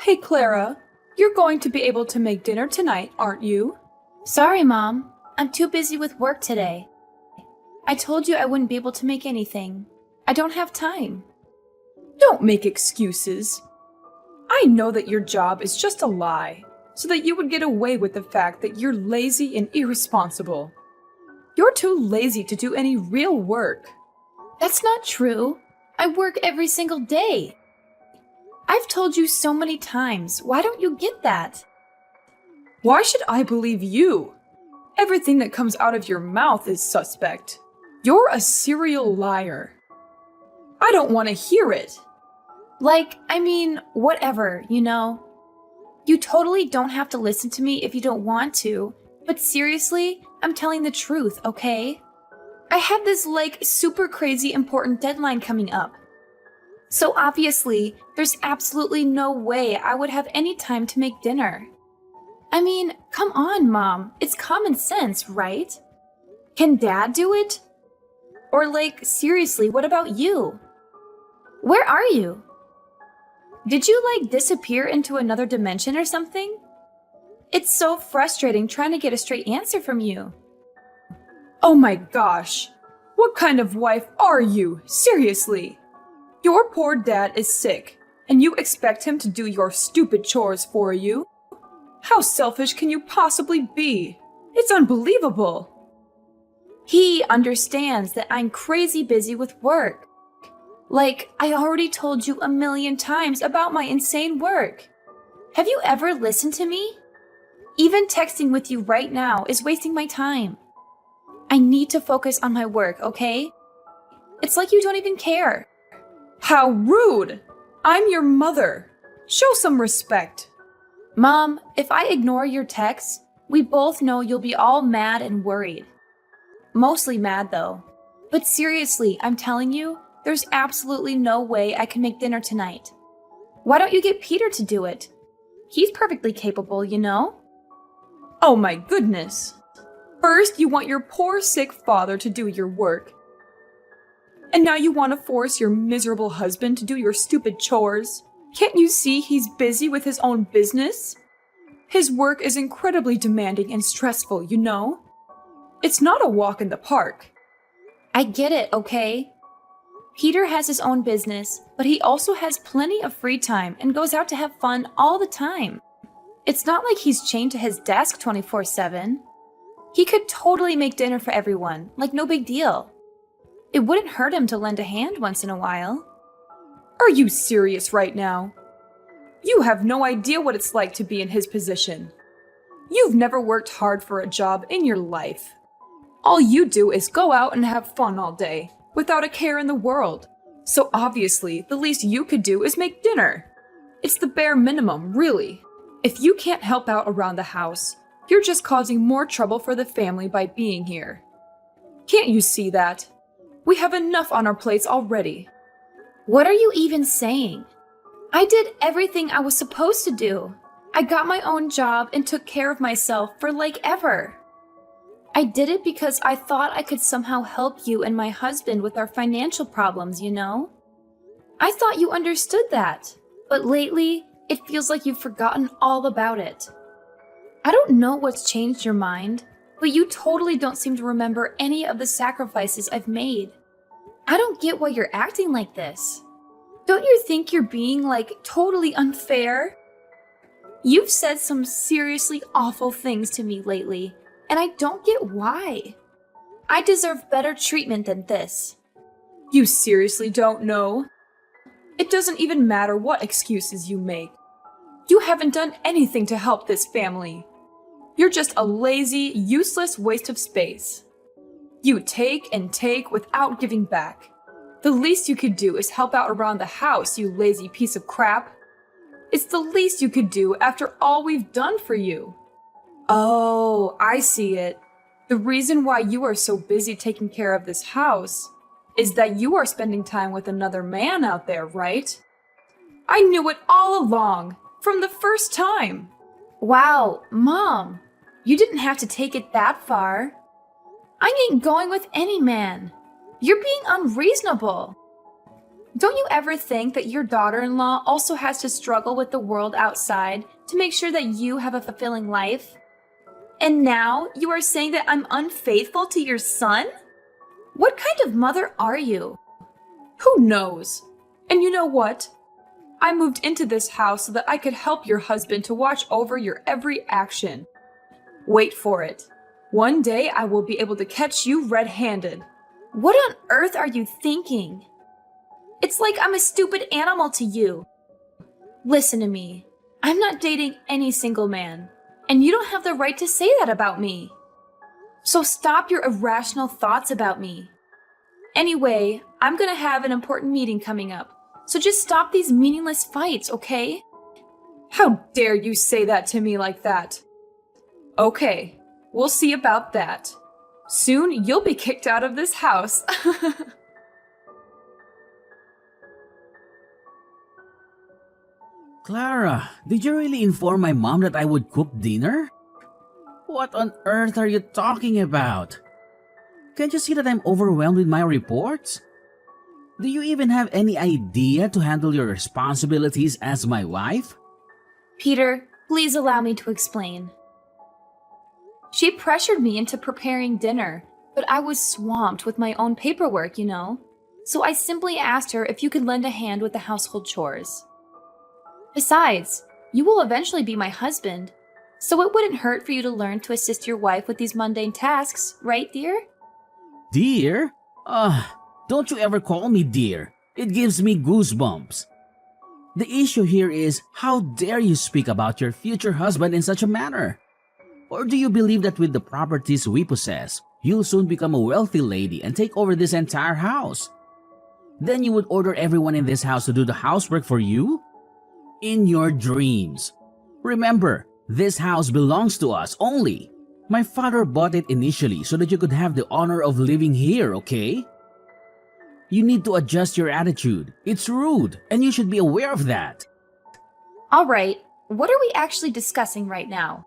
Hey Clara, you're going to be able to make dinner tonight, aren't you? Sorry, Mom. I'm too busy with work today. I told you I wouldn't be able to make anything. I don't have time. Don't make excuses. I know that your job is just a lie, so that you would get away with the fact that you're lazy and irresponsible. You're too lazy to do any real work. That's not true. I work every single day. I've told you so many times. Why don't you get that? Why should I believe you? Everything that comes out of your mouth is suspect. You're a serial liar. I don't want to hear it. Whatever, you know. You totally don't have to listen to me if you don't want to, but seriously, I'm telling the truth, okay? I have this, super crazy important deadline coming up. So obviously, there's absolutely no way I would have any time to make dinner. Come on, Mom. It's common sense, right? Can Dad do it? Or seriously, what about you? Where are you? Did you, disappear into another dimension or something? It's so frustrating trying to get a straight answer from you. Oh my gosh. What kind of wife are you? Seriously. Your poor dad is sick, and you expect him to do your stupid chores for you? How selfish can you possibly be? It's unbelievable. He understands that I'm crazy busy with work. I already told you a million times about my insane work. Have you ever listened to me? Even texting with you right now is wasting my time. I need to focus on my work, okay? It's like you don't even care. How rude! I'm your mother. Show some respect. Mom, if I ignore your texts, we both know you'll be all mad and worried. Mostly mad, though. But seriously, I'm telling you, there's absolutely no way I can make dinner tonight. Why don't you get Peter to do it? He's perfectly capable, you know? Oh my goodness. First, you want your poor sick father to do your work. And now you want to force your miserable husband to do your stupid chores. Can't you see he's busy with his own business? His work is incredibly demanding and stressful, you know? It's not a walk in the park. I get it, okay? Peter has his own business, but he also has plenty of free time and goes out to have fun all the time. It's not like he's chained to his desk 24/7. He could totally make dinner for everyone, no big deal. It wouldn't hurt him to lend a hand once in a while. Are you serious right now? You have no idea what it's like to be in his position. You've never worked hard for a job in your life. All you do is go out and have fun all day, without a care in the world. So obviously, the least you could do is make dinner. It's the bare minimum, really. If you can't help out around the house, you're just causing more trouble for the family by being here. Can't you see that? We have enough on our plates already. What are you even saying? I did everything I was supposed to do. I got my own job and took care of myself for ever. I did it because I thought I could somehow help you and my husband with our financial problems, you know? I thought you understood that, but lately, it feels like you've forgotten all about it. I don't know what's changed your mind, but you totally don't seem to remember any of the sacrifices I've made. I don't get why you're acting like this. Don't you think you're being, totally unfair? You've said some seriously awful things to me lately, and I don't get why. I deserve better treatment than this. You seriously don't know? It doesn't even matter what excuses you make. You haven't done anything to help this family. You're just a lazy, useless waste of space. You take and take without giving back. The least you could do is help out around the house, you lazy piece of crap. It's the least you could do after all we've done for you. Oh, I see it. The reason why you are so busy taking care of this house is that you are spending time with another man out there, right? I knew it all along, from the first time. Wow, Mom, you didn't have to take it that far. I ain't going with any man. You're being unreasonable. Don't you ever think that your daughter-in-law also has to struggle with the world outside to make sure that you have a fulfilling life? And now you are saying that I'm unfaithful to your son? What kind of mother are you? Who knows? And you know what? I moved into this house so that I could help your husband to watch over your every action. Wait for it. One day I will be able to catch you red-handed. What on earth are you thinking? It's like I'm a stupid animal to you. Listen to me. I'm not dating any single man, and you don't have the right to say that about me. So stop your irrational thoughts about me. Anyway, I'm gonna have an important meeting coming up, so just stop these meaningless fights, okay? How dare you say that to me like that? Okay, we'll see about that. Soon you'll be kicked out of this house. Clara, did you really inform my mom that I would cook dinner? What on earth are you talking about? Can't you see that I'm overwhelmed with my reports? Do you even have any idea to handle your responsibilities as my wife? Peter, please allow me to explain. She pressured me into preparing dinner, but I was swamped with my own paperwork, you know. So I simply asked her if you could lend a hand with the household chores. Besides, you will eventually be my husband, so it wouldn't hurt for you to learn to assist your wife with these mundane tasks, right, dear? Dear? Don't you ever call me dear. It gives me goosebumps. The issue here is, how dare you speak about your future husband in such a manner? Or do you believe that with the properties we possess, you'll soon become a wealthy lady and take over this entire house? Then you would order everyone in this house to do the housework for you? In your dreams. Remember, this house belongs to us only. My father bought it initially so that you could have the honor of living here, okay? You need to adjust your attitude. It's rude, and you should be aware of that. All right, what are we actually discussing right now?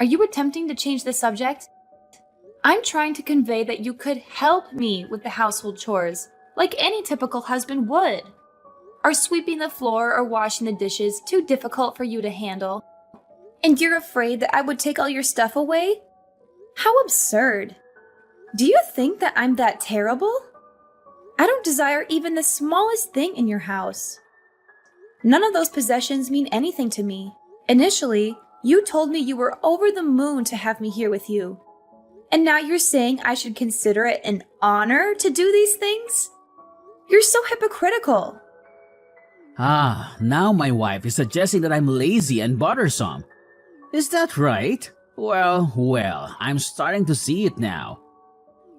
Are you attempting to change the subject? I'm trying to convey that you could help me with the household chores, like any typical husband would. Are sweeping the floor or washing the dishes too difficult for you to handle? And you're afraid that I would take all your stuff away? How absurd. Do you think that I'm that terrible? I don't desire even the smallest thing in your house. None of those possessions mean anything to me. Initially, you told me you were over the moon to have me here with you. And now you're saying I should consider it an honor to do these things? You're so hypocritical. Now my wife is suggesting that I'm lazy and bothersome. Is that right? Well, I'm starting to see it now.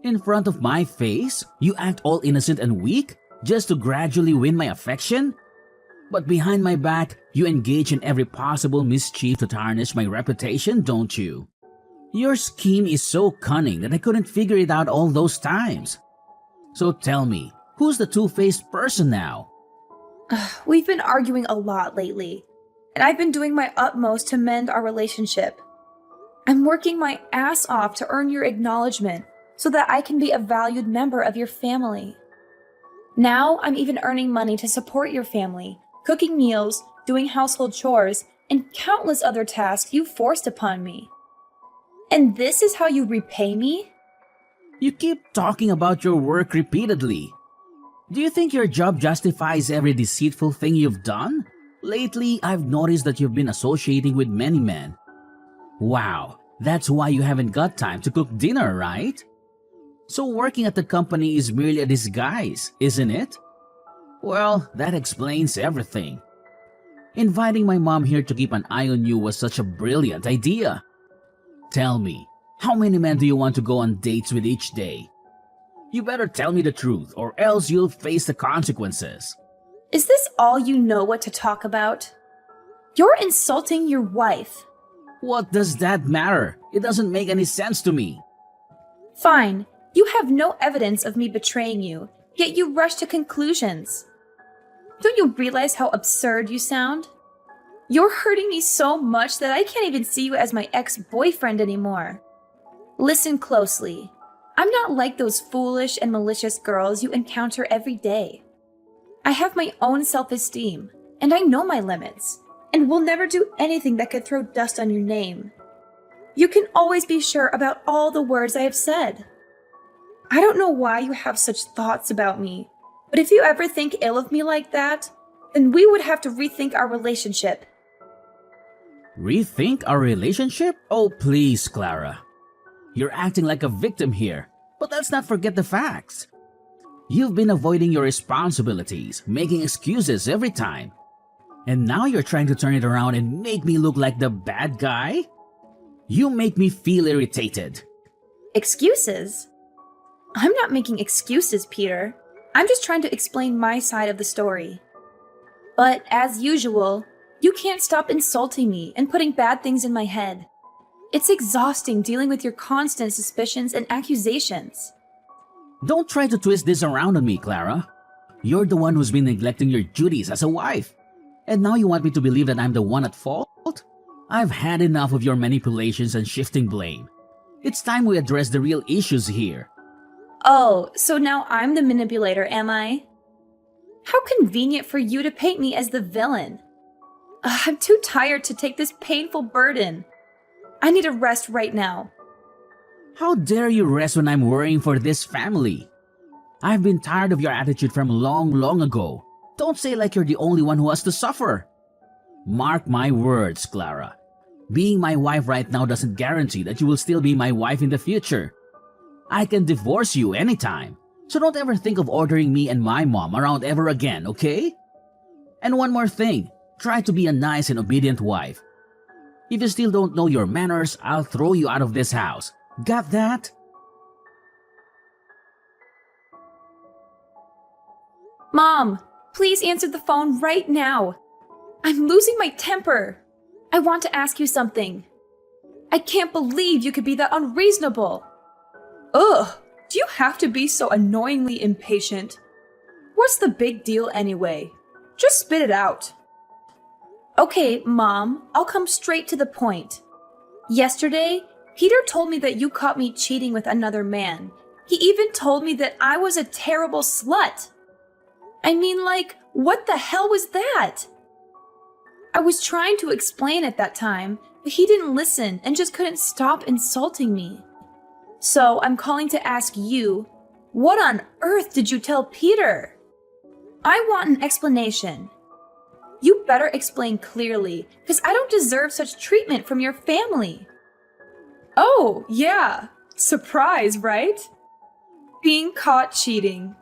In front of my face, you act all innocent and weak just to gradually win my affection? But behind my back, you engage in every possible mischief to tarnish my reputation, don't you? Your scheme is so cunning that I couldn't figure it out all those times. So tell me, who's the two-faced person now? We've been arguing a lot lately, and I've been doing my utmost to mend our relationship. I'm working my ass off to earn your acknowledgement so that I can be a valued member of your family. Now I'm even earning money to support your family, cooking meals, doing household chores, and countless other tasks you forced upon me. And this is how you repay me? You keep talking about your work repeatedly. Do you think your job justifies every deceitful thing you've done? Lately, I've noticed that you've been associating with many men. Wow, that's why you haven't got time to cook dinner, right? So working at the company is merely a disguise, isn't it? Well, that explains everything. Inviting my mom here to keep an eye on you was such a brilliant idea. Tell me, how many men do you want to go on dates with each day? You better tell me the truth, or else you'll face the consequences. Is this all you know what to talk about? You're insulting your wife. What does that matter? It doesn't make any sense to me. Fine, you have no evidence of me betraying you, yet you rush to conclusions. Don't you realize how absurd you sound? You're hurting me so much that I can't even see you as my ex-boyfriend anymore. Listen closely. I'm not like those foolish and malicious girls you encounter every day. I have my own self-esteem, and I know my limits, and will never do anything that could throw dust on your name. You can always be sure about all the words I have said. I don't know why you have such thoughts about me, but if you ever think ill of me like that, then we would have to rethink our relationship. Rethink our relationship? Oh, please, Clara. You're acting like a victim here, but let's not forget the facts. You've been avoiding your responsibilities, making excuses every time. And now you're trying to turn it around and make me look like the bad guy? You make me feel irritated. Excuses? I'm not making excuses, Peter. I'm just trying to explain my side of the story. But as usual, you can't stop insulting me and putting bad things in my head. It's exhausting dealing with your constant suspicions and accusations. Don't try to twist this around on me, Clara. You're the one who's been neglecting your duties as a wife. And now you want me to believe that I'm the one at fault? I've had enough of your manipulations and shifting blame. It's time we address the real issues here. Oh, so now I'm the manipulator, am I? How convenient for you to paint me as the villain. I'm too tired to take this painful burden. I need a rest right now. How dare you rest when I'm worrying for this family? I've been tired of your attitude from long ago. Don't say like you're the only one who has to suffer. Mark my words, Clara. Being my wife right now doesn't guarantee that you will still be my wife in the future. I can divorce you anytime, so don't ever think of ordering me and my mom around ever again, okay? And one more thing, try to be a nice and obedient wife. If you still don't know your manners, I'll throw you out of this house. Got that? Mom, please answer the phone right now. I'm losing my temper. I want to ask you something. I can't believe you could be that unreasonable. Ugh, do you have to be so annoyingly impatient? What's the big deal anyway? Just spit it out. Okay, Mom, I'll come straight to the point. Yesterday, Peter told me that you caught me cheating with another man. He even told me that I was a terrible slut. I mean, like, what the hell was that? I was trying to explain at that time, but he didn't listen and just couldn't stop insulting me. So I'm calling to ask you, what on earth did you tell Peter? I want an explanation. You better explain clearly, because I don't deserve such treatment from your family. Oh, yeah. Surprise, right? Being caught cheating.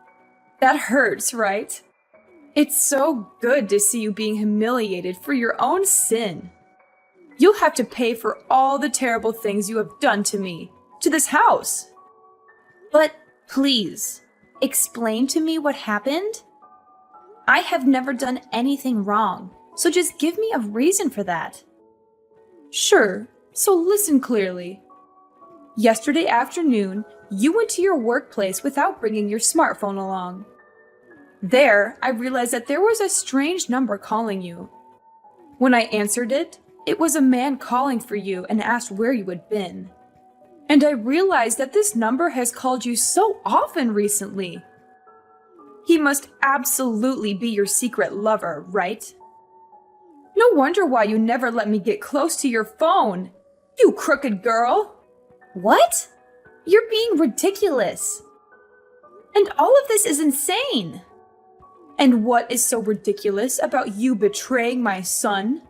That hurts, right? It's so good to see you being humiliated for your own sin. You'll have to pay for all the terrible things you have done to me, to this house. But please, explain to me what happened. I have never done anything wrong, so just give me a reason for that. Sure, so listen clearly. Yesterday afternoon, you went to your workplace without bringing your smartphone along. There, I realized that there was a strange number calling you. When I answered it, it was a man calling for you and asked where you had been. And I realized that this number has called you so often recently. He must absolutely be your secret lover, right? No wonder why you never let me get close to your phone, you crooked girl. What? You're being ridiculous. And all of this is insane. And what is so ridiculous about you betraying my son?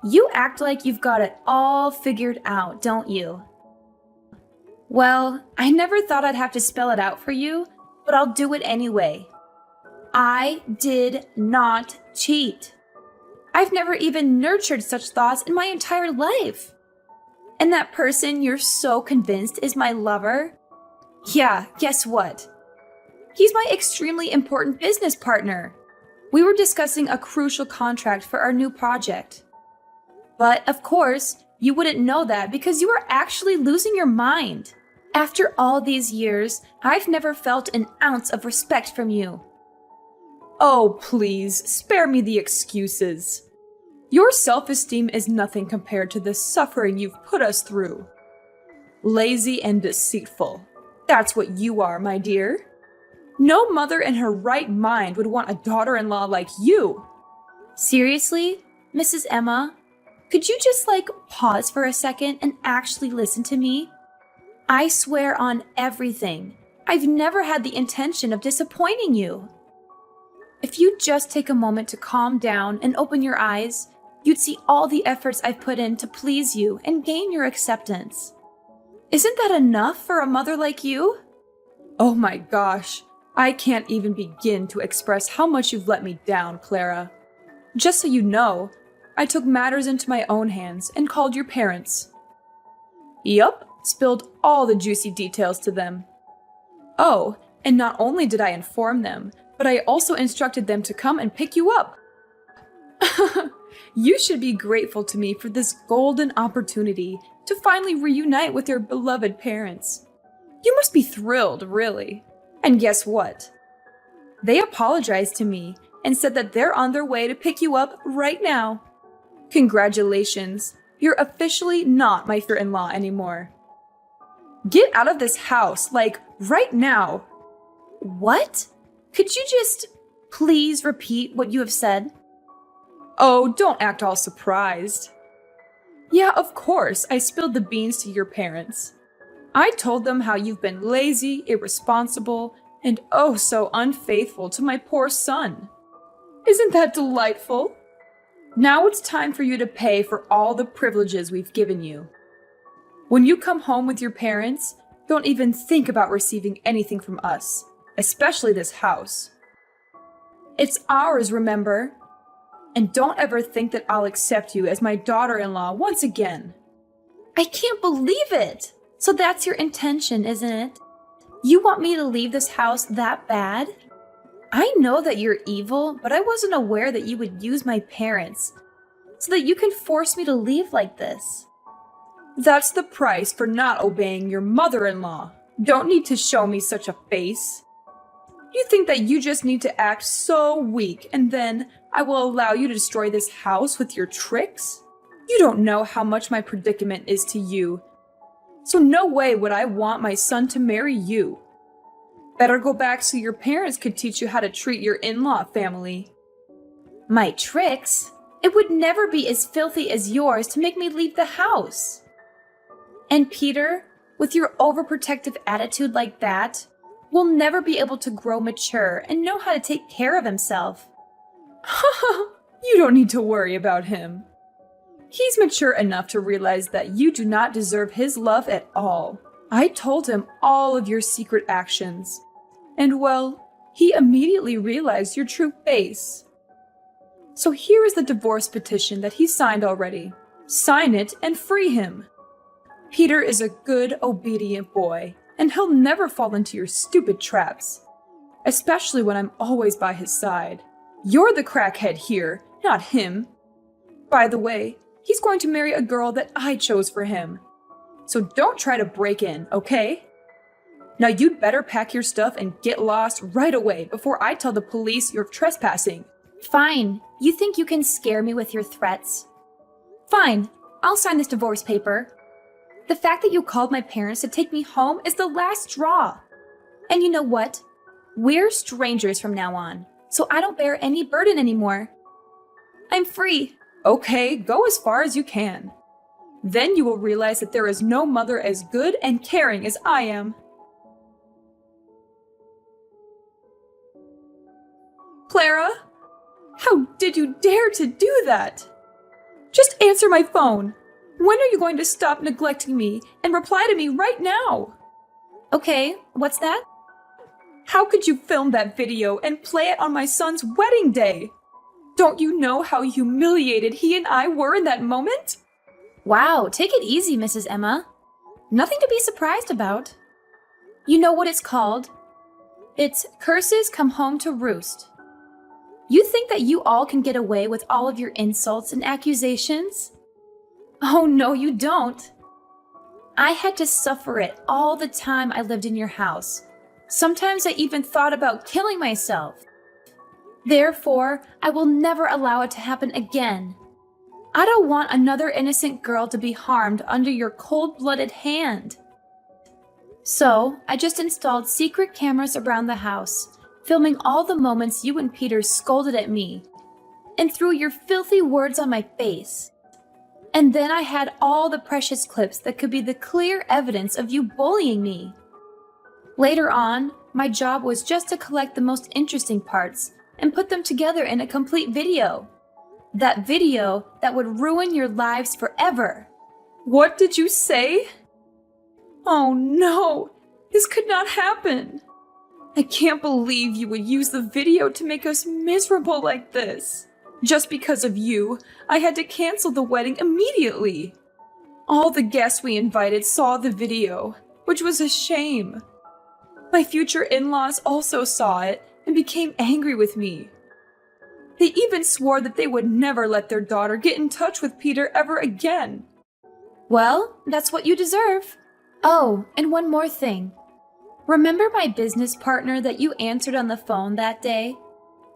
You act like you've got it all figured out, don't you? Well, I never thought I'd have to spell it out for you, but I'll do it anyway. I did not cheat. I've never even nurtured such thoughts in my entire life. And that person you're so convinced is my lover? Yeah, guess what? He's my extremely important business partner. We were discussing a crucial contract for our new project. But of course, you wouldn't know that because you are actually losing your mind. After all these years, I've never felt an ounce of respect from you. Oh, please, spare me the excuses. Your self-esteem is nothing compared to the suffering you've put us through. Lazy and deceitful. That's what you are, my dear. No mother in her right mind would want a daughter-in-law like you. Seriously, Mrs. Emma? Could you just pause for a second and actually listen to me? I swear on everything, I've never had the intention of disappointing you. If you just take a moment to calm down and open your eyes, you'd see all the efforts I've put in to please you and gain your acceptance. Isn't that enough for a mother like you? Oh my gosh, I can't even begin to express how much you've let me down, Clara. Just so you know, I took matters into my own hands and called your parents. Yup, spilled all the juicy details to them. Oh, and not only did I inform them, but I also instructed them to come and pick you up. You should be grateful to me for this golden opportunity to finally reunite with your beloved parents. You must be thrilled, really. And guess what? They apologized to me and said that they're on their way to pick you up right now. Congratulations, you're officially not my father-in-law anymore. Get out of this house, right now. What? Could you just please repeat what you have said? Oh, don't act all surprised. Yeah, of course, I spilled the beans to your parents. I told them how you've been lazy, irresponsible, and oh so unfaithful to my poor son. Isn't that delightful? Now it's time for you to pay for all the privileges we've given you. When you come home with your parents, don't even think about receiving anything from us, especially this house. It's ours, remember? And don't ever think that I'll accept you as my daughter-in-law once again. I can't believe it! So that's your intention, isn't it? You want me to leave this house that bad? I know that you're evil, but I wasn't aware that you would use my parents so that you can force me to leave like this. That's the price for not obeying your mother-in-law. Don't need to show me such a face. You think that you just need to act so weak and then I will allow you to destroy this house with your tricks? You don't know how much my predicament is to you. So no way would I want my son to marry you. Better go back so your parents could teach you how to treat your in-law family. My tricks? It would never be as filthy as yours to make me leave the house. And Peter, with your overprotective attitude like that, will never be able to grow mature and know how to take care of himself. You don't need to worry about him. He's mature enough to realize that you do not deserve his love at all. I told him all of your secret actions. And well, he immediately realized your true face. So here is the divorce petition that he signed already. Sign it and free him. Peter is a good, obedient boy, and he'll never fall into your stupid traps. Especially when I'm always by his side. You're the crackhead here, not him. By the way, he's going to marry a girl that I chose for him. So don't try to break in, okay? Now you'd better pack your stuff and get lost right away before I tell the police you're trespassing. Fine. You think you can scare me with your threats? Fine. I'll sign this divorce paper. The fact that you called my parents to take me home is the last straw. And you know what? We're strangers from now on, so I don't bear any burden anymore. I'm free. Okay, go as far as you can. Then you will realize that there is no mother as good and caring as I am. Clara? How did you dare to do that? Just answer my phone. When are you going to stop neglecting me and reply to me right now? Okay, what's that? How could you film that video and play it on my son's wedding day? Don't you know how humiliated he and I were in that moment? Wow, take it easy, Mrs. Emma. Nothing to be surprised about. You know what it's called? It's curses come home to roost. You think that you all can get away with all of your insults and accusations? Oh, no, you don't. I had to suffer it all the time I lived in your house. Sometimes I even thought about killing myself. Therefore, I will never allow it to happen again. I don't want another innocent girl to be harmed under your cold-blooded hand. So, I just installed secret cameras around the house, filming all the moments you and Peter scolded at me and threw your filthy words on my face. And then I had all the precious clips that could be the clear evidence of you bullying me. Later on, my job was just to collect the most interesting parts and put them together in a complete video. That video that would ruin your lives forever. What did you say? Oh no, this could not happen. I can't believe you would use the video to make us miserable like this. Just because of you, I had to cancel the wedding immediately. All the guests we invited saw the video, which was a shame. My future in-laws also saw it and became angry with me. They even swore that they would never let their daughter get in touch with Peter ever again. Well, that's what you deserve. Oh, and one more thing. Remember my business partner that you answered on the phone that day?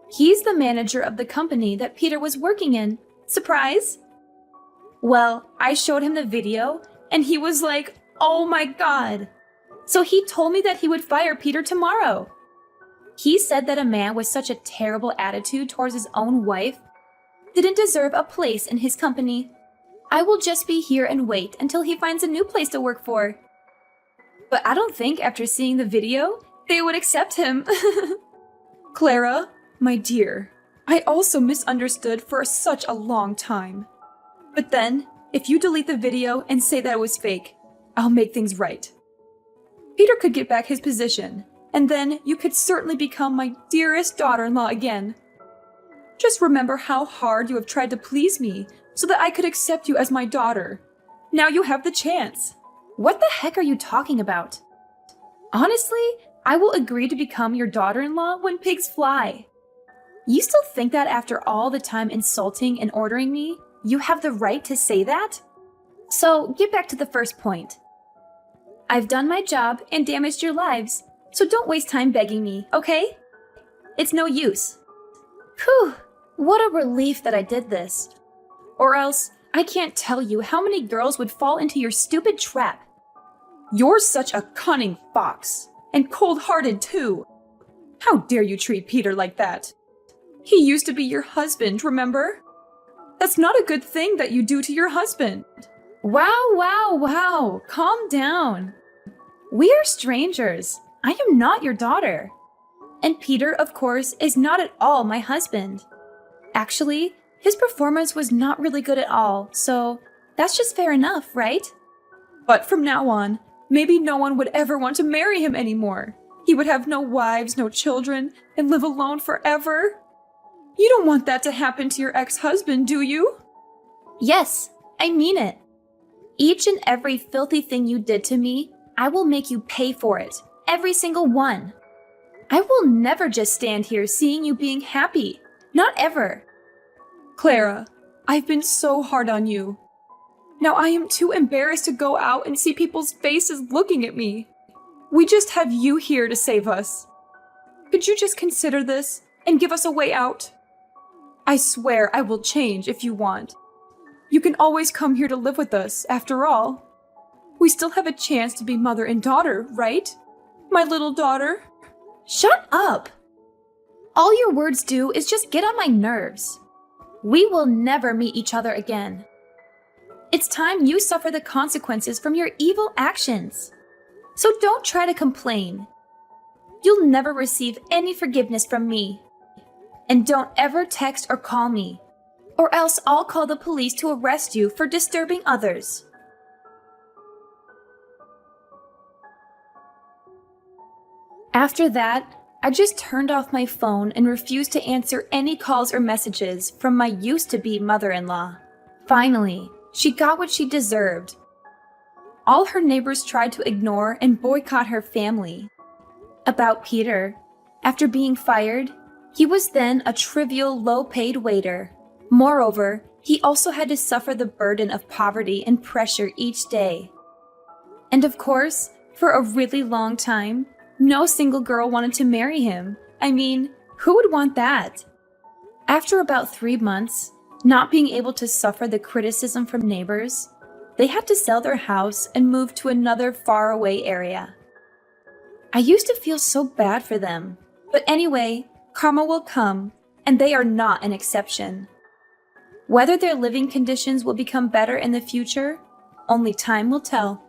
He's the manager of the company that Peter was working in. Surprise? Well, I showed him the video, and he was like, "Oh my God." So he told me that he would fire Peter tomorrow. He said that a man with such a terrible attitude towards his own wife didn't deserve a place in his company. I will just be here and wait until he finds a new place to work for. But I don't think after seeing the video, they would accept him. Clara, my dear, I also misunderstood for such a long time. But then, if you delete the video and say that it was fake, I'll make things right. Peter could get back his position, and then you could certainly become my dearest daughter-in-law again. Just remember how hard you have tried to please me so that I could accept you as my daughter. Now you have the chance. What the heck are you talking about? Honestly, I will agree to become your daughter-in-law when pigs fly. You still think that after all the time insulting and ordering me, you have the right to say that? So get back to the first point. I've done my job and damaged your lives, so don't waste time begging me, okay? It's no use. Whew, what a relief that I did this. Or else, I can't tell you how many girls would fall into your stupid trap. You're such a cunning fox, and cold-hearted too. How dare you treat Peter like that? He used to be your husband, remember? That's not a good thing that you do to your husband. Wow, calm down. We are strangers. I am not your daughter. And Peter, of course, is not at all my husband. Actually, his performance was not really good at all, so that's just fair enough, right? But from now on, maybe no one would ever want to marry him anymore. He would have no wives, no children, and live alone forever. You don't want that to happen to your ex-husband, do you? Yes, I mean it. Each and every filthy thing you did to me, I will make you pay for it. Every single one. I will never just stand here seeing you being happy. Not ever. Clara, I've been so hard on you. Now I am too embarrassed to go out and see people's faces looking at me. We just have you here to save us. Could you just consider this and give us a way out? I swear I will change if you want. You can always come here to live with us, after all. We still have a chance to be mother and daughter, right? My little daughter? Shut up! All your words do is just get on my nerves. We will never meet each other again. It's time you suffer the consequences from your evil actions. So don't try to complain. You'll never receive any forgiveness from me. And don't ever text or call me, or else I'll call the police to arrest you for disturbing others. After that, I just turned off my phone and refused to answer any calls or messages from my used-to-be mother-in-law. Finally, she got what she deserved. All her neighbors tried to ignore and boycott her family. About Peter, after being fired, he was then a trivial, low-paid waiter. Moreover, he also had to suffer the burden of poverty and pressure each day. And of course, for a really long time, no single girl wanted to marry him. I mean, who would want that? After about 3 months, not being able to suffer the criticism from neighbors, they had to sell their house and move to another faraway area. I used to feel so bad for them. But anyway, karma will come, and they are not an exception. Whether their living conditions will become better in the future, only time will tell.